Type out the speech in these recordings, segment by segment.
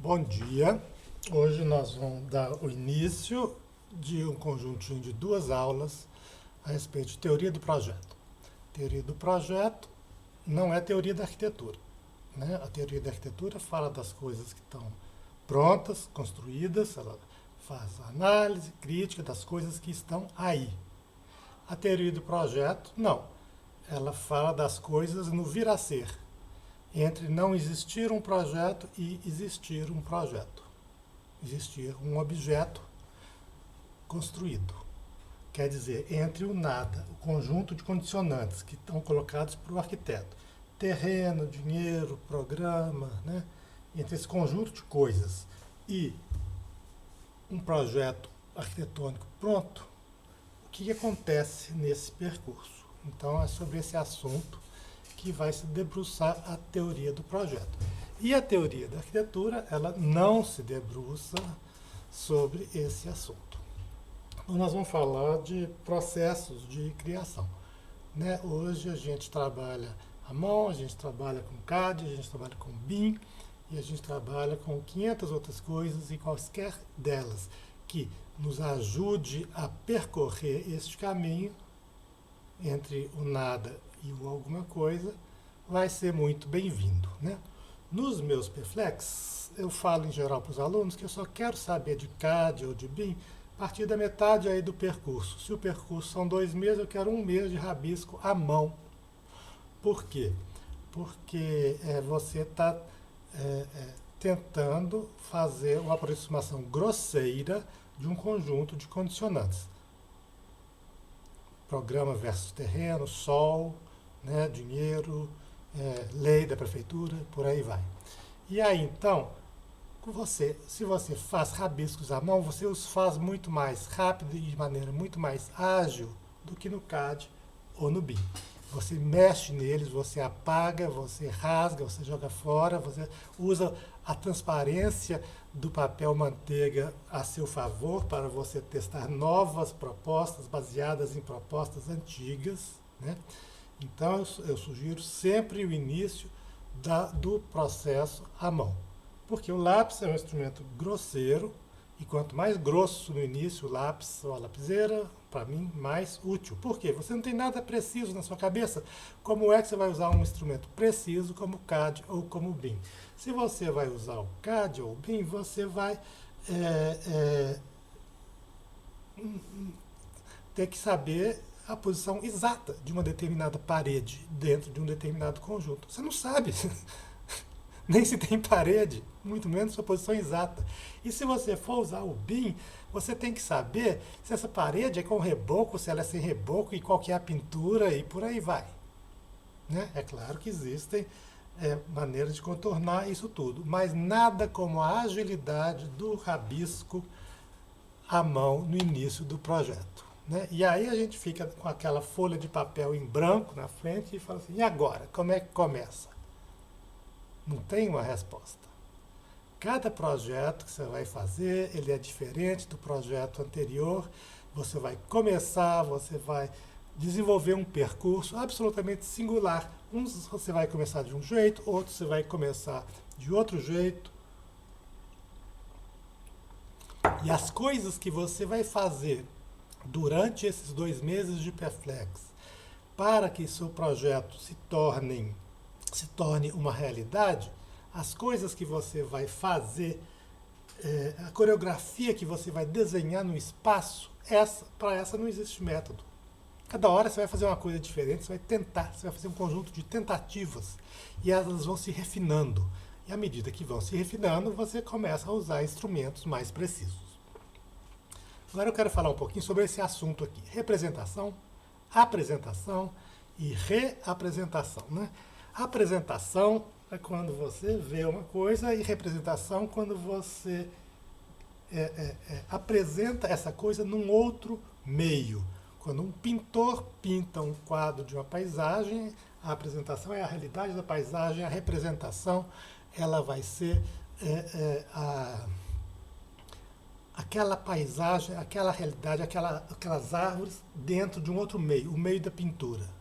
Bom dia. Hoje nós vamos dar o início de um conjuntinho de duas aulas a respeito de teoria do projeto. Teoria do projeto não é teoria da arquitetura, né? A teoria da arquitetura fala das coisas que estão prontas, construídas, ela faz análise crítica das coisas que estão aí. A teoria do projeto, não. Ela fala das coisas no vir a ser, entre não existir um projeto e existir um projeto. Existir um objeto construído. Quer dizer, entre o nada, o conjunto de condicionantes que estão colocados para o arquiteto. Terreno, dinheiro, programa, né? Entre esse conjunto de coisas e um projeto arquitetônico pronto, o que acontece nesse percurso? Então é sobre esse assunto que vai se debruçar a teoria do projeto. E a teoria da arquitetura, ela não se debruça sobre esse assunto. Então nós vamos falar de processos de criação, né? Hoje a gente trabalha à mão, a gente trabalha com CAD, a gente trabalha com BIM e a gente trabalha com 500 outras coisas e quaisquer delas que nos ajude a percorrer este caminho entre o nada e o alguma coisa, vai ser muito bem-vindo, né? Nos meus PFLEX, eu falo em geral para os alunos que eu só quero saber de CAD ou de BIM a partir da metade aí do percurso. Se o percurso são 2 meses, eu quero 1 mês de rabisco à mão. Por quê? Porque você está tentando fazer uma aproximação grosseira de um conjunto de condicionantes. Programa versus terreno, sol, né, dinheiro, lei da prefeitura, por aí vai. E aí então, se você faz rabiscos à mão, você os faz muito mais rápido e de maneira muito mais ágil do que no CAD ou no BIM. Você mexe neles, você apaga, você rasga, você joga fora, você usa a transparência do papel manteiga a seu favor para você testar novas propostas baseadas em propostas antigas, né? Então eu sugiro sempre o início do processo à mão, porque o lápis é um instrumento grosseiro e quanto mais grosso no início o lápis ou a lapiseira, para mim, mais útil. Por quê? Você não tem nada preciso na sua cabeça. Como é que você vai usar um instrumento preciso como o CAD ou como o BIM? Se você vai usar o CAD ou o BIM, você vai ter que saber a posição exata de uma determinada parede dentro de um determinado conjunto. Você não sabe nem se tem parede, muito menos sua posição exata. E se você for usar o BIM, você tem que saber se essa parede é com reboco, se ela é sem reboco e qual que é a pintura e por aí vai, né? É claro que existem maneiras de contornar isso tudo, mas nada como a agilidade do rabisco à mão no início do projeto, né? E aí a gente fica com aquela folha de papel em branco na frente e fala assim, e agora? Como é que começa? Não tem uma resposta. Cada projeto que você vai fazer, ele é diferente do projeto anterior. Você vai começar, você vai desenvolver um percurso absolutamente singular. Uns você vai começar de um jeito, outros você vai começar de outro jeito. E as coisas que você vai fazer durante esses 2 meses de PFLEX para que seu projeto se torne uma realidade, as coisas que você vai fazer, a coreografia que você vai desenhar no espaço, para essa não existe método. Cada hora você vai fazer uma coisa diferente, você vai tentar, você vai fazer um conjunto de tentativas e elas vão se refinando. E à medida que vão se refinando, você começa a usar instrumentos mais precisos. Agora eu quero falar um pouquinho sobre esse assunto aqui: representação, apresentação e reapresentação, né? Apresentação é quando você vê uma coisa e representação quando você apresenta essa coisa num outro meio. Quando um pintor pinta um quadro de uma paisagem, a apresentação é a realidade da paisagem, a representação ela vai ser aquela paisagem, aquela realidade, aquelas árvores dentro de um outro meio, o meio da pintura.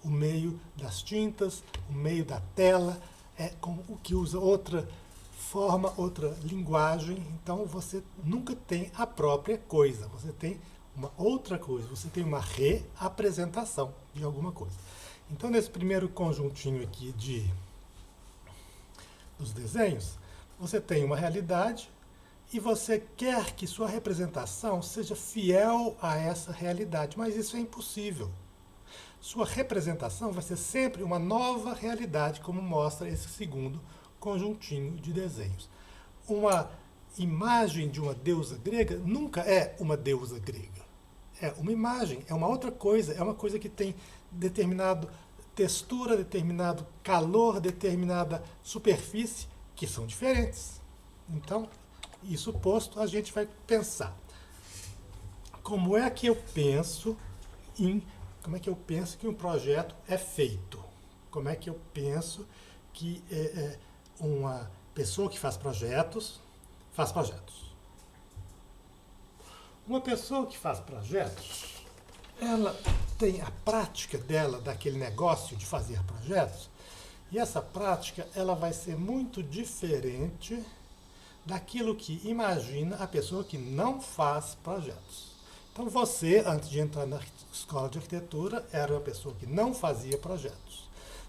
O meio das tintas, o meio da tela, com o que usa outra forma, outra linguagem, então você nunca tem a própria coisa, você tem uma outra coisa, você tem uma reapresentação de alguma coisa. Então, nesse primeiro conjuntinho aqui dos desenhos, você tem uma realidade e você quer que sua representação seja fiel a essa realidade, mas isso é impossível. Sua representação vai ser sempre uma nova realidade, como mostra esse segundo conjuntinho de desenhos. Uma imagem de uma deusa grega nunca é uma deusa grega. É uma imagem, é uma outra coisa, é uma coisa que tem determinada textura, determinado calor, determinada superfície, que são diferentes. Então, isso posto, a gente vai pensar. Como é que eu penso que um projeto é feito? Como é que eu penso que uma pessoa que faz projetos. Uma pessoa que faz projetos, ela tem a prática dela, daquele negócio de fazer projetos, e essa prática ela vai ser muito diferente daquilo que imagina a pessoa que não faz projetos. Então você, antes de entrar na escola de arquitetura, era uma pessoa que não fazia projetos.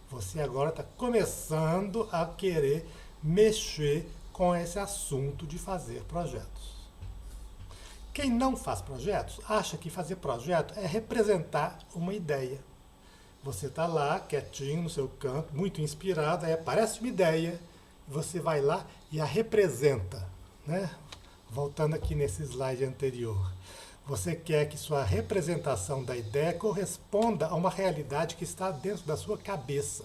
Você agora está começando a querer mexer com esse assunto de fazer projetos. Quem não faz projetos acha que fazer projeto é representar uma ideia. Você está lá, quietinho no seu canto, muito inspirado, aí aparece uma ideia, você vai lá e a representa, né? Voltando aqui nesse slide anterior. Você quer que sua representação da ideia corresponda a uma realidade que está dentro da sua cabeça.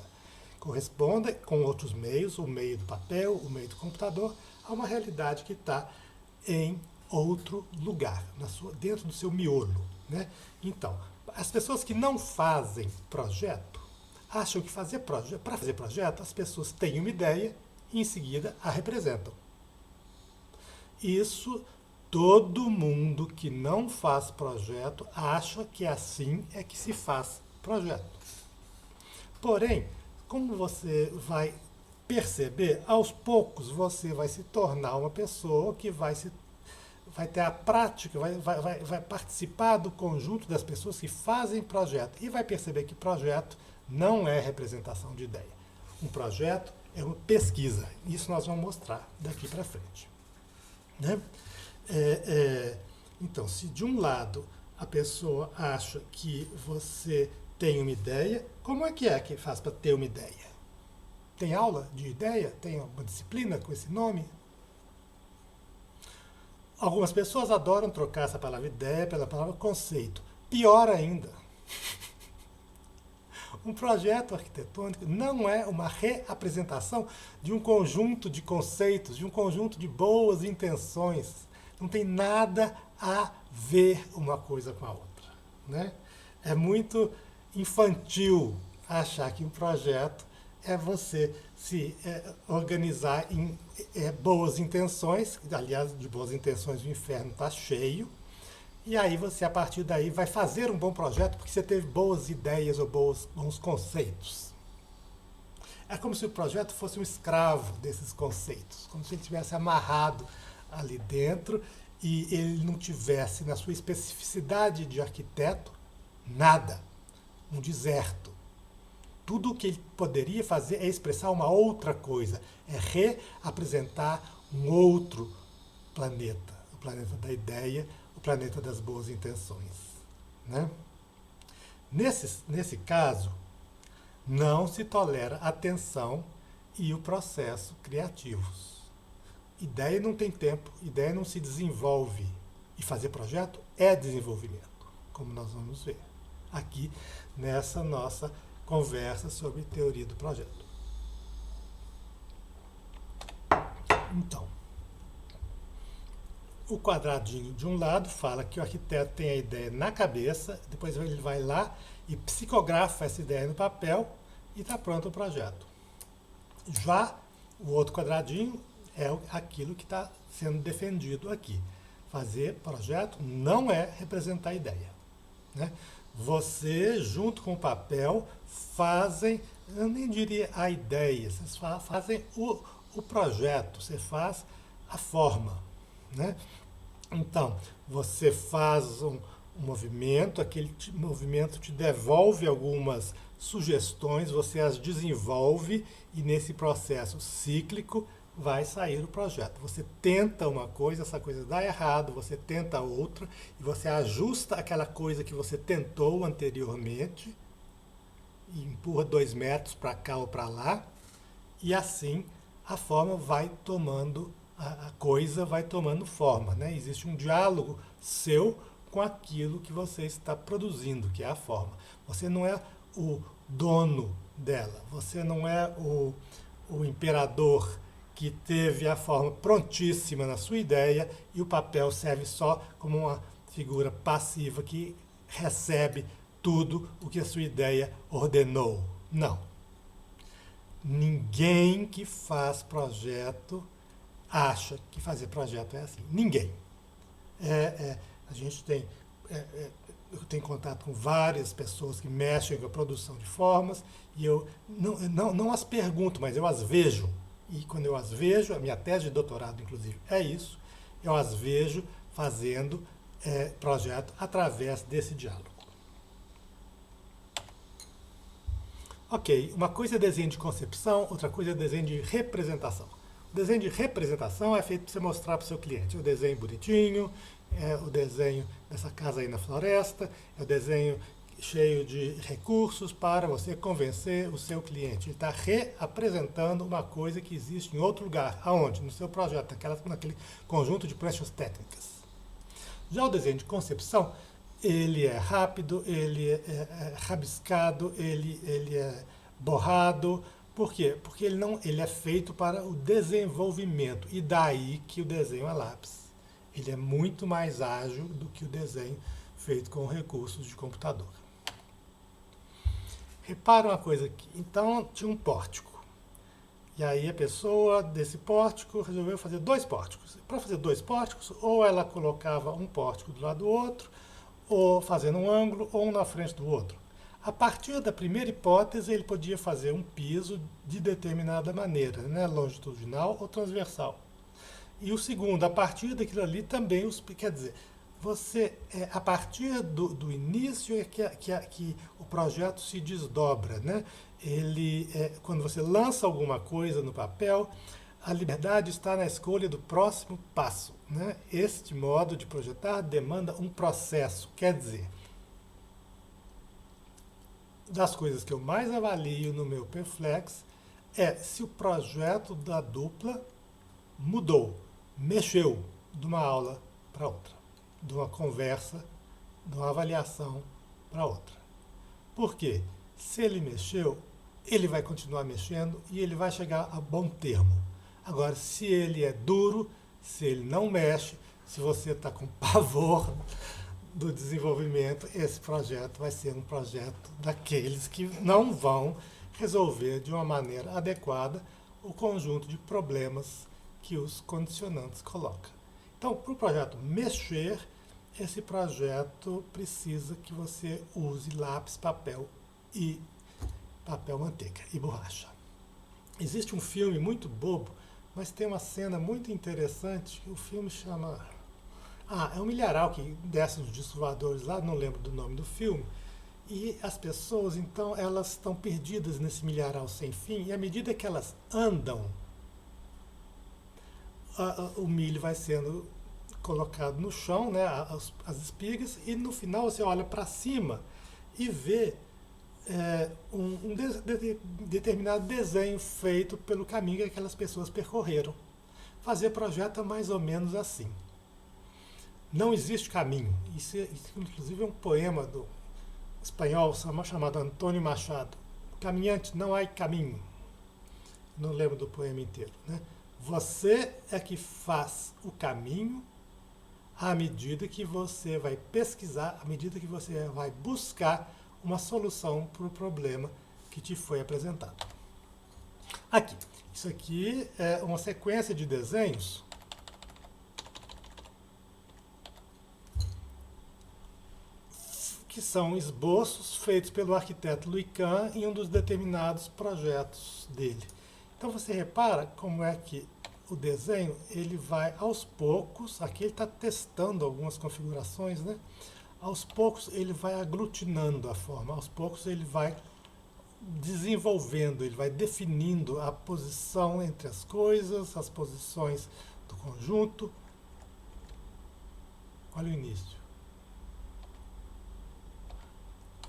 Corresponda com outros meios, o meio do papel, o meio do computador, a uma realidade que está em outro lugar, dentro do seu miolo, né? Então, as pessoas que não fazem projeto acham que para fazer projeto, as pessoas têm uma ideia e em seguida a representam. Isso todo mundo que não faz projeto acha que assim é que se faz projeto. Porém, como você vai perceber, aos poucos você vai se tornar uma pessoa que vai ter a prática, vai participar do conjunto das pessoas que fazem projeto e vai perceber que projeto não é representação de ideia. Um projeto é uma pesquisa. Isso nós vamos mostrar daqui para frente. Né? Então, se de um lado a pessoa acha que você tem uma ideia, como é que faz para ter uma ideia? Tem aula de ideia? Tem uma disciplina com esse nome? Algumas pessoas adoram trocar essa palavra ideia pela palavra conceito. Pior ainda, um projeto arquitetônico não é uma reapresentação de um conjunto de conceitos, de um conjunto de boas intenções. Não tem nada a ver uma coisa com a outra, né? É muito infantil achar que um projeto é você se organizar em boas intenções, aliás, de boas intenções o inferno está cheio, e aí você, a partir daí, vai fazer um bom projeto porque você teve boas ideias ou bons conceitos. É como se o projeto fosse um escravo desses conceitos, como se ele estivesse amarrado ali dentro e ele não tivesse, na sua especificidade de arquiteto, nada, um deserto. Tudo o que ele poderia fazer é expressar uma outra coisa, é reapresentar um outro planeta, o planeta da ideia, o planeta das boas intenções. Né? Nesse caso, não se tolera a tensão e o processo criativos. Ideia não tem tempo, ideia não se desenvolve. E fazer projeto é desenvolvimento, como nós vamos ver aqui nessa nossa conversa sobre teoria do projeto. Então, o quadradinho de um lado fala que o arquiteto tem a ideia na cabeça, depois ele vai lá e psicografa essa ideia no papel e está pronto o projeto. Já o outro quadradinho é aquilo que está sendo defendido aqui. Fazer projeto não é representar a ideia, né? Você, junto com o papel, fazem, eu nem diria a ideia, vocês fazem O projeto, você faz a forma, né? Então, você faz um movimento, aquele movimento te devolve algumas sugestões, você as desenvolve e nesse processo cíclico vai sair o projeto. Você tenta uma coisa, essa coisa dá errado, você tenta outra e você ajusta aquela coisa que você tentou anteriormente e empurra 2 metros para cá ou para lá e assim a forma vai tomando, a coisa vai tomando forma, né? Existe um diálogo seu com aquilo que você está produzindo, que é a forma. Você não é o dono dela, você não é o imperador que teve a forma prontíssima na sua ideia e o papel serve só como uma figura passiva que recebe tudo o que a sua ideia ordenou. Não. Ninguém que faz projeto acha que fazer projeto é assim. Ninguém. A gente tem. Eu tenho contato com várias pessoas que mexem com a produção de formas e eu não as pergunto, mas eu as vejo. E quando eu as vejo, a minha tese de doutorado, inclusive, é isso, eu as vejo fazendo projeto através desse diálogo. Ok, uma coisa é desenho de concepção, outra coisa é desenho de representação. O desenho de representação é feito para você mostrar para o seu cliente. É o desenho bonitinho, é o desenho dessa casa aí na floresta, é o desenho cheio de recursos para você convencer o seu cliente. Ele está reapresentando uma coisa que existe em outro lugar. Aonde? No seu projeto, naquele conjunto de pranchas técnicas. Já o desenho de concepção, ele é rápido, ele é rabiscado, ele é borrado. Por quê? Porque ele é feito para o desenvolvimento. E daí que o desenho a lápis. Ele é muito mais ágil do que o desenho feito com recursos de computador. Repara uma coisa aqui. Então, tinha um pórtico. E aí a pessoa desse pórtico resolveu fazer 2 pórticos. Para fazer 2 pórticos, ou ela colocava um pórtico do lado do outro, ou fazendo um ângulo, ou um na frente do outro. A partir da primeira hipótese, ele podia fazer um piso de determinada maneira, né? Longitudinal ou transversal. E o segundo, a partir daquilo ali também, quer dizer, a partir do início é que o projeto se desdobra, né? Quando você lança alguma coisa no papel, a liberdade está na escolha do próximo passo, né? Este modo de projetar demanda um processo, quer dizer, das coisas que eu mais avalio no meu Perflex é se o projeto da dupla mudou, mexeu de uma aula para outra, de uma conversa, de uma avaliação para outra. Por quê? Se ele mexeu, ele vai continuar mexendo e ele vai chegar a bom termo. Agora, se ele é duro, se ele não mexe, se você está com pavor do desenvolvimento, esse projeto vai ser um projeto daqueles que não vão resolver de uma maneira adequada o conjunto de problemas que os condicionantes colocam. Então, para o projeto mexer, esse projeto precisa que você use lápis, papel manteiga e borracha. Existe um filme muito bobo, mas tem uma cena muito interessante. O filme chama... é um milharal que desce nos discos voadores lá, não lembro do nome do filme. E as pessoas, então, elas estão perdidas nesse milharal sem fim, e à medida que elas andam, o milho vai sendo colocado no chão, né, as espigas, e no final você olha para cima e vê determinado desenho feito pelo caminho que aquelas pessoas percorreram. Fazer projeto é mais ou menos assim. Não existe caminho. Isso inclusive é um poema do espanhol chamado Antônio Machado. Caminhante, não há caminho. Não lembro do poema inteiro, né? Você é que faz o caminho à medida que você vai pesquisar, à medida que você vai buscar uma solução para o problema que te foi apresentado. Aqui, isso aqui é uma sequência de desenhos que são esboços feitos pelo arquiteto Louis Kahn em um dos determinados projetos dele. Então você repara como é que o desenho ele vai aos poucos, aqui ele está testando algumas configurações, né? Aos poucos ele vai aglutinando a forma, aos poucos ele vai desenvolvendo, ele vai definindo a posição entre as coisas, as posições do conjunto. Olha o início.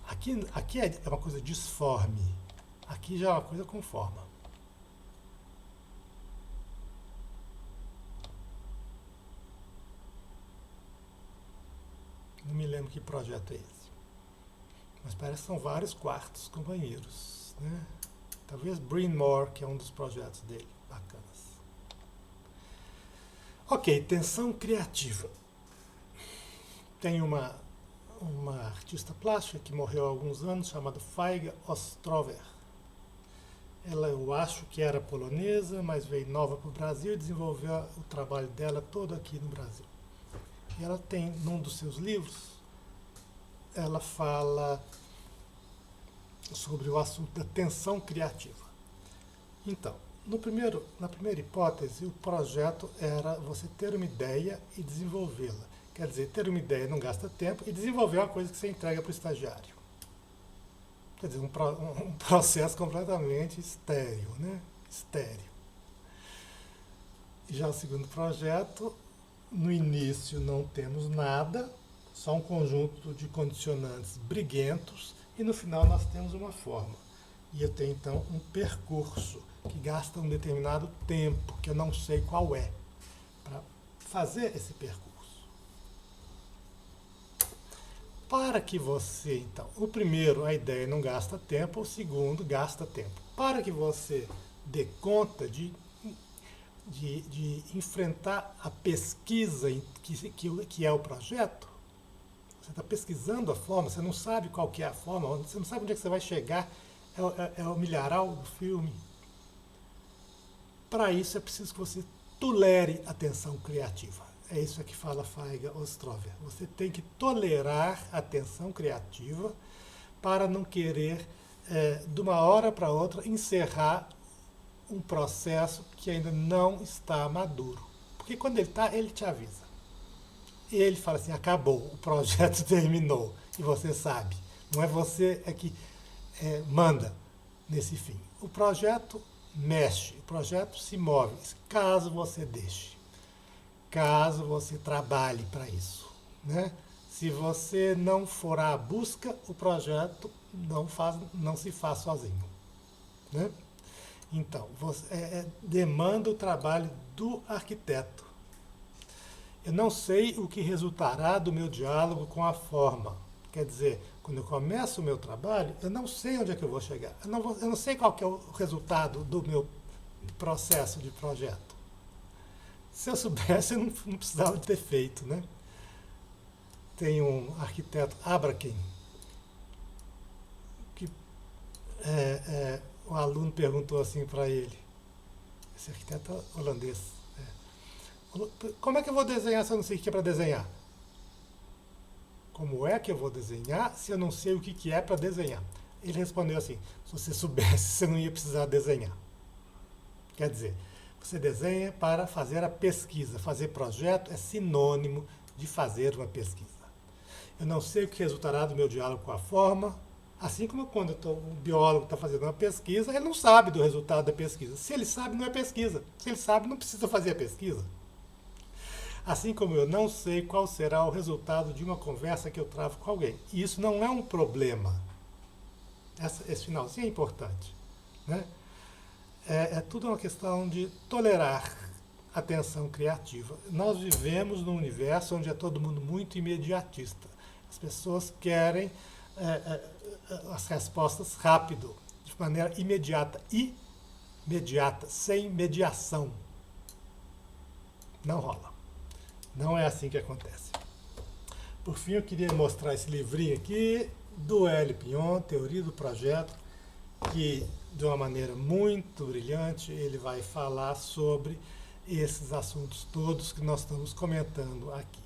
Aqui é uma coisa disforme, aqui já é uma coisa com forma. Não me lembro que projeto é esse. Mas parece que são vários quartos com banheiros, né? Talvez Bryn Mawr, que é um dos projetos dele. Bacanas. Ok, tensão criativa. Tem uma artista plástica que morreu há alguns anos, chamada Faiga Ostrover. Ela, eu acho que era polonesa, mas veio nova para o Brasil e desenvolveu o trabalho dela todo aqui no Brasil. E ela tem, num dos seus livros, ela fala sobre o assunto da tensão criativa. Então, na primeira hipótese, o projeto era você ter uma ideia e desenvolvê-la. Quer dizer, ter uma ideia não gasta tempo e desenvolver uma coisa que você entrega para o estagiário. Quer dizer, um processo completamente estéril, né? Estéril. E já o segundo projeto, no início não temos nada, só um conjunto de condicionantes briguentos, e no final nós temos uma forma. E eu tenho então um percurso que gasta um determinado tempo, que eu não sei qual é, para fazer esse percurso. Para que você, então, o primeiro, a ideia não gasta tempo, o segundo, gasta tempo. Para que você dê conta de enfrentar a pesquisa que é o projeto, você está pesquisando a forma, você não sabe qual que é a forma, você não sabe onde é que você vai chegar, é o milharal do filme. Para isso é preciso que você tolere a tensão criativa. É isso que fala Faiga Ostrover. Você tem que tolerar a tensão criativa para não querer, de uma hora para outra, encerrar um processo que ainda não está maduro. Porque quando ele está, ele te avisa. E ele fala assim, acabou, o projeto terminou. E você sabe. Não é você que manda nesse fim. O projeto mexe, o projeto se move, caso você deixe. Caso você trabalhe para isso, né? Se você não for à busca, o projeto não se faz sozinho, né? Então, demanda o trabalho do arquiteto. Eu não sei o que resultará do meu diálogo com a forma. Quer dizer, quando eu começo o meu trabalho, eu não sei onde é que eu vou chegar. Eu não sei qual que é o resultado do meu processo de projeto. Se eu soubesse, eu não precisava ter feito, né? Tem um arquiteto, Abraken, que um aluno perguntou assim para ele, esse arquiteto holandês, como é que eu vou desenhar se eu não sei o que é para desenhar? Como é que eu vou desenhar se eu não sei o que é para desenhar? Ele respondeu assim, se você soubesse, você não ia precisar desenhar. Quer dizer, você desenha para fazer a pesquisa. Fazer projeto é sinônimo de fazer uma pesquisa. Eu não sei o que resultará do meu diálogo com a forma, assim como quando um biólogo está fazendo uma pesquisa, ele não sabe do resultado da pesquisa. Se ele sabe, não é pesquisa. Se ele sabe, não precisa fazer a pesquisa. Assim como eu não sei qual será o resultado de uma conversa que eu travo com alguém. E isso não é um problema. Esse finalzinho é importante, né? É tudo uma questão de tolerar a tensão criativa. Nós vivemos num universo onde é todo mundo muito imediatista. As pessoas querem as respostas rápido, de maneira imediata, sem mediação. Não rola. Não é assim que acontece. Por fim, eu queria mostrar esse livrinho aqui, do L. Pion, Teoria do Projeto, que, de uma maneira muito brilhante, ele vai falar sobre esses assuntos todos que nós estamos comentando aqui.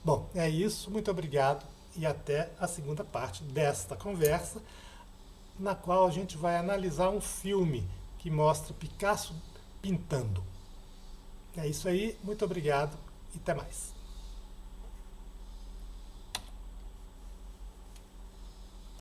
Bom, é isso. Muito obrigado e até a segunda parte desta conversa. na qual a gente vai analisar um filme que mostra Picasso pintando. É isso aí, muito obrigado e até mais.